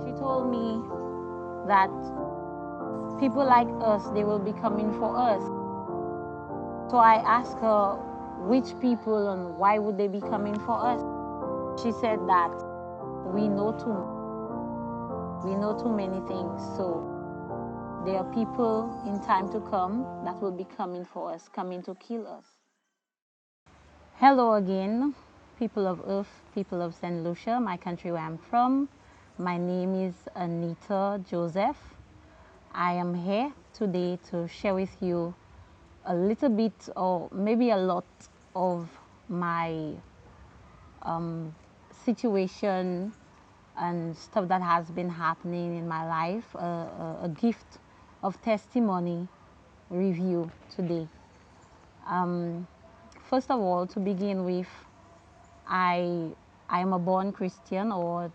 She told me that people like us, they will be coming for us. So I asked her which people and why would they be coming for us. She said that we know too many things. So there are people in time to come that will be coming for us, coming to kill us. Hello again, people of Earth, people of St. Lucia, my country where I'm from. My name is Anita Joseph. I am here today to share with you a little bit or maybe a lot of my situation and stuff that has been happening in my life, a gift of testimony review today. First of all, to begin with, I am a born Christian, or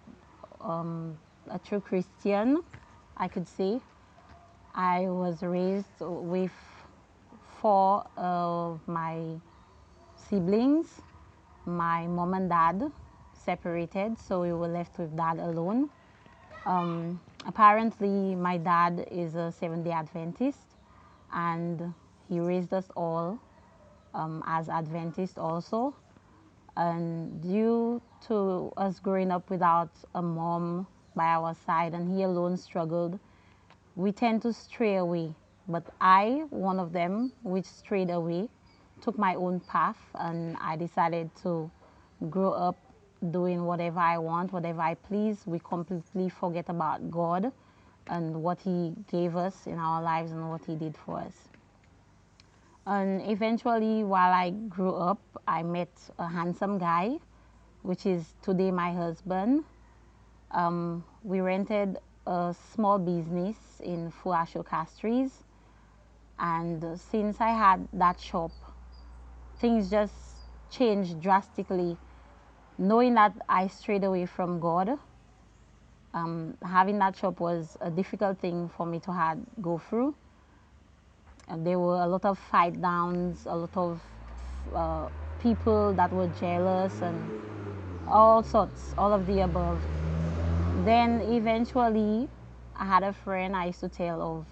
a true Christian, I could say. I was raised with 4 of my siblings. My mom and dad separated, so we were left with dad alone. Apparently, my dad is a Seventh-day Adventist, and he raised us all as Adventists also. And due to us growing up without a mom by our side, and he alone struggled, we tend to stray away. But I, one of them, which strayed away, took my own path, and I decided to grow up doing whatever I want, whatever I please. We completely forget about God and what He gave us in our lives and what He did for us. And eventually, while I grew up, I met a handsome guy, which is today my husband. We rented a small business in Fuasho Castries. And since I had that shop, things just changed drastically. Knowing that I strayed away from God, having that shop was a difficult thing for me to go through. And there were a lot of fight downs, a lot of people that were jealous, and all sorts, all of the above. Then eventually, I had a friend I used to tell of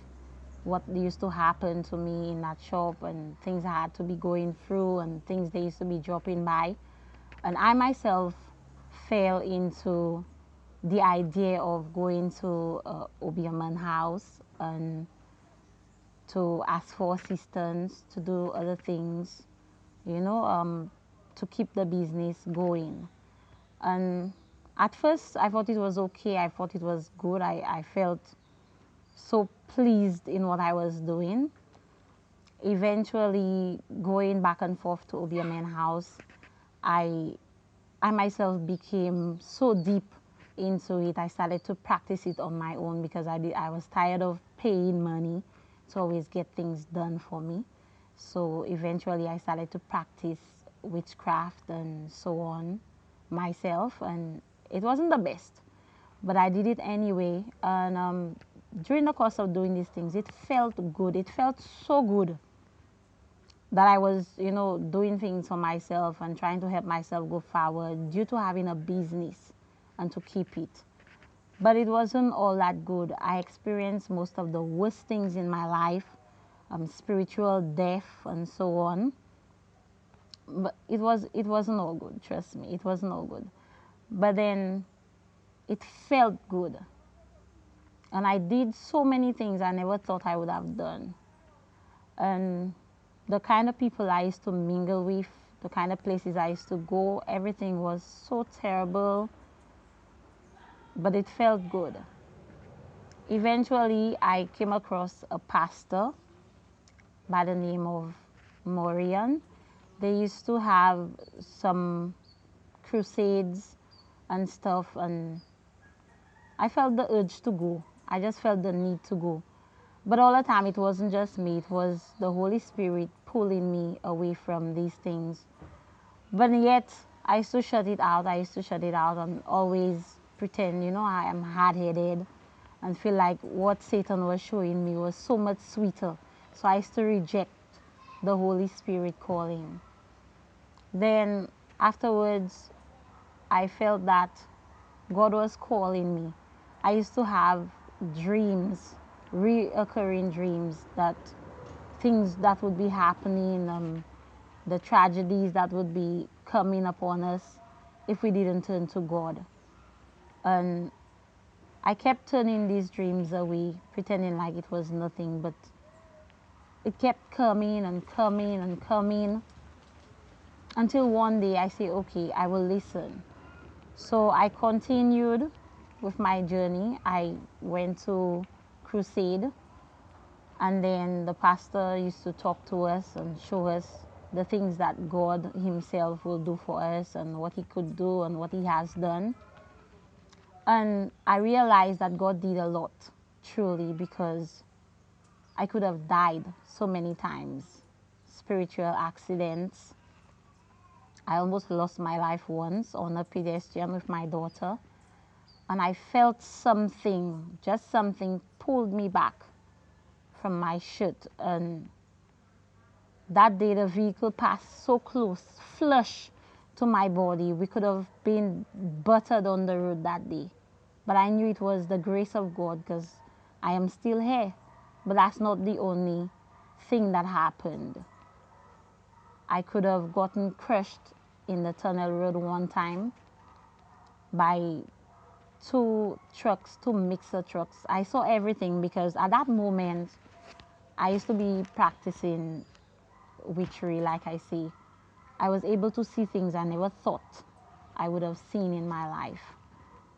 what used to happen to me in that shop, and things I had to be going through, and things they used to be dropping by. And I myself fell into the idea of going to Obiaman house and to ask for assistance, to do other things, to keep the business going. And at first, I thought it was okay. I thought it was good. I felt so pleased in what I was doing. Eventually, going back and forth to Obiaman house, I myself became so deep into it. I started to practice it on my own because I was tired of paying money to always get things done for me. So eventually I started to practice witchcraft and so on myself, and it wasn't the best, but I did it anyway. And during the course of doing these things, it felt good. It felt so good that I was, doing things for myself and trying to help myself go forward due to having a business and to keep it. But it wasn't all that good. I experienced most of the worst things in my life, spiritual death and so on. But it wasn't all good, trust me. It wasn't all good. But then it felt good. And I did so many things I never thought I would have done. And the kind of people I used to mingle with, the kind of places I used to go, everything was so terrible, but it felt good. Eventually, I came across a pastor by the name of Morian. They used to have some crusades and stuff, and I felt the urge to go. I just felt the need to go. But all the time, it wasn't just me. It was the Holy Spirit pulling me away from these things. But yet, I used to shut it out. I used to shut it out and always pretend, I am hard-headed and feel like what Satan was showing me was so much sweeter. So I used to reject the Holy Spirit calling. Then afterwards, I felt that God was calling me. I used to have dreams, reoccurring dreams, that things that would be happening, the tragedies that would be coming upon us if we didn't turn to God. And I kept turning these dreams away, pretending like it was nothing, but it kept coming and coming and coming until one day I say, okay, I will listen. So I continued with my journey. I went to crusade, and then the pastor used to talk to us and show us the things that God himself will do for us and what he could do and what he has done. And I realized that God did a lot, truly, because I could have died so many times. Spiritual accidents. I almost lost my life once on a pedestrian with my daughter. And I felt something, just something, pulled me back from my shirt. And that day the vehicle passed so close, flush to my body. We could have been buttered on the road that day. But I knew it was the grace of God because I am still here. But that's not the only thing that happened. I could have gotten crushed in the tunnel road one time by two trucks, two mixer trucks. I saw everything because at that moment I used to be practicing witchery, like I say. I was able to see things I never thought I would have seen in my life.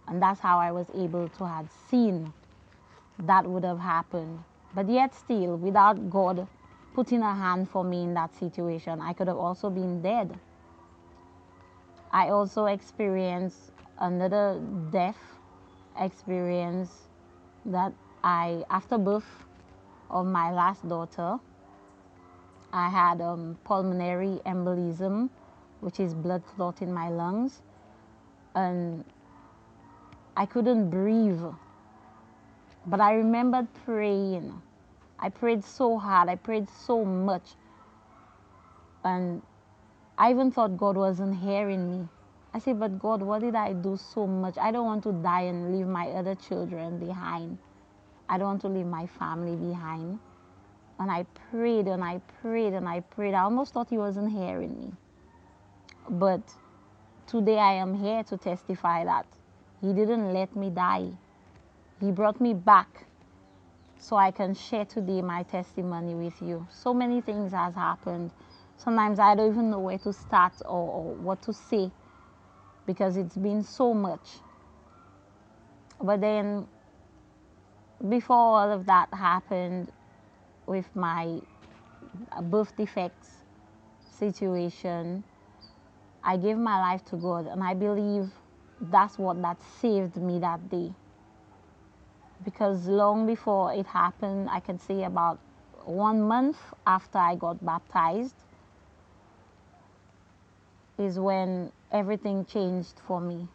And that's how I was able to have seen that would have happened. But yet still, without God putting a hand for me in that situation, I could have also been dead. I also experienced another death experience that after birth of my last daughter, I had pulmonary embolism, which is blood clot in my lungs, and I couldn't breathe. But I remembered praying. I prayed so hard, I prayed so much, and I even thought God wasn't hearing me. I said, but God, what did I do so much? I don't want to die and leave my other children behind. I don't want to leave my family behind. And I prayed and I prayed and I prayed. I almost thought he wasn't hearing me. But today I am here to testify that he didn't let me die. He brought me back so I can share today my testimony with you. So many things has happened. Sometimes I don't even know where to start or what to say because it's been so much. But then before all of that happened with my birth defects situation, I gave my life to God, and I believe that's what that saved me that day. Because long before it happened, I can say about 1 month after I got baptized, is when everything changed for me.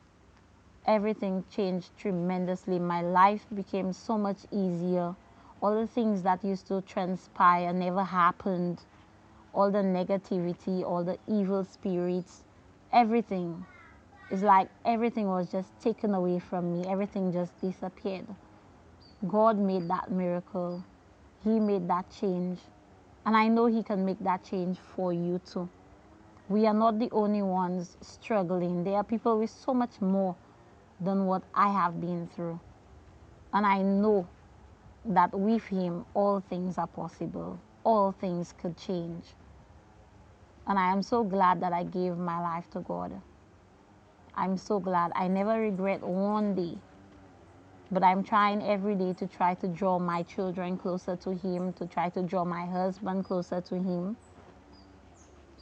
Everything changed tremendously. My life became so much easier. All the things that used to transpire never happened. All the negativity, all the evil spirits, everything. It's like everything was just taken away from me. Everything just disappeared. God made that miracle. He made that change. And I know he can make that change for you too. We are not the only ones struggling. There are people with so much more than what I have been through. And I know that with him, all things are possible. All things could change. And I am so glad that I gave my life to God. I'm so glad. I never regret one day. But I'm trying every day to try to draw my children closer to him, to try to draw my husband closer to him,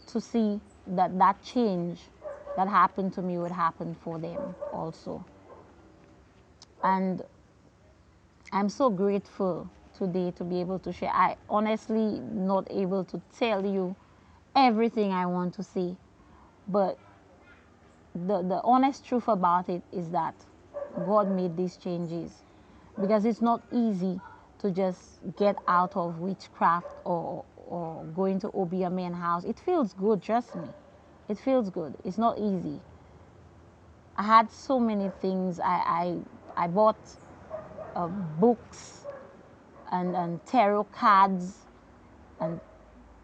to see that that change that happened to me would happen for them also. And I'm so grateful today to be able to share. I honestly not able to tell you everything I want to say, but the honest truth about it is that God made these changes, because it's not easy to just get out of witchcraft or going to Obi a man house. It feels good, trust me. It feels good. It's not easy. I had so many things. I bought books and tarot cards and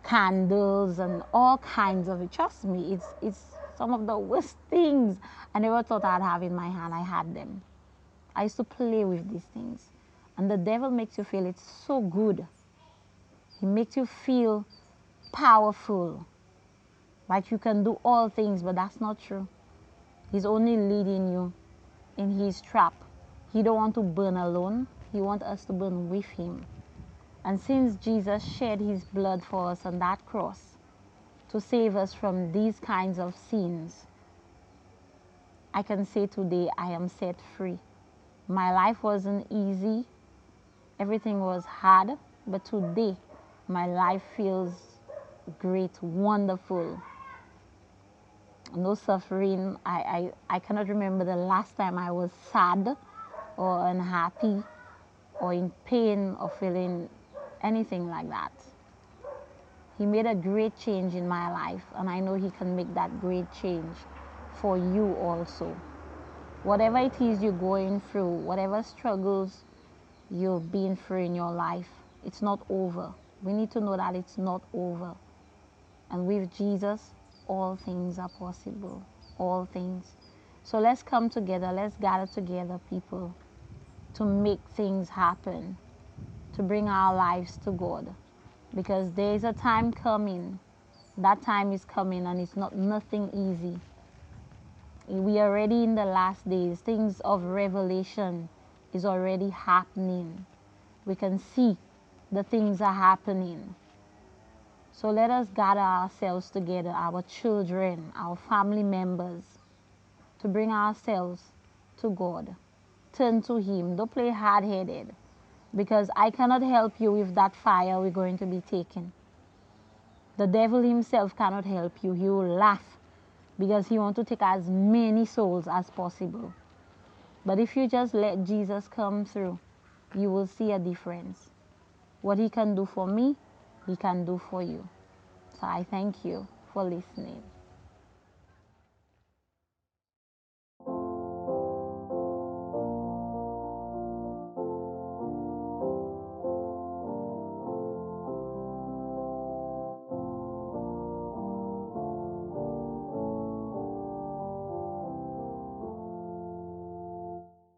candles and all kinds of it. Trust me, it's some of the worst things I never thought I'd have in my hand. I had them. I used to play with these things. And the devil makes you feel it's so good. He makes you feel powerful, like you can do all things, but that's not true. He's only leading you in his trap. He don't want to burn alone. He wants us to burn with him. And since Jesus shed his blood for us on that cross to save us from these kinds of sins, I can say today I am set free. My life wasn't easy. Everything was hard. But today, my life feels great, wonderful. No suffering. I cannot remember the last time I was sad or unhappy or in pain or feeling anything like that. He made a great change in my life, and I know he can make that great change for you also. Whatever it is you're going through, whatever struggles you've been through in your life, it's not over. We need to know that it's not over. And with Jesus, all things are possible. All things. So let's come together. Let's gather together, people, to make things happen, to bring our lives to God. Because there is a time coming. That time is coming, and it's not nothing easy. We are already in the last days. Things of revelation is already happening. We can see the things are happening. So let us gather ourselves together, our children, our family members, to bring ourselves to God. Turn to him. Don't play hard-headed, because I cannot help you with that fire we're going to be taking. The devil himself cannot help you. He will laugh because he wants to take as many souls as possible. But if you just let Jesus come through, you will see a difference. What he can do for me, he can do for you. So I thank you for listening.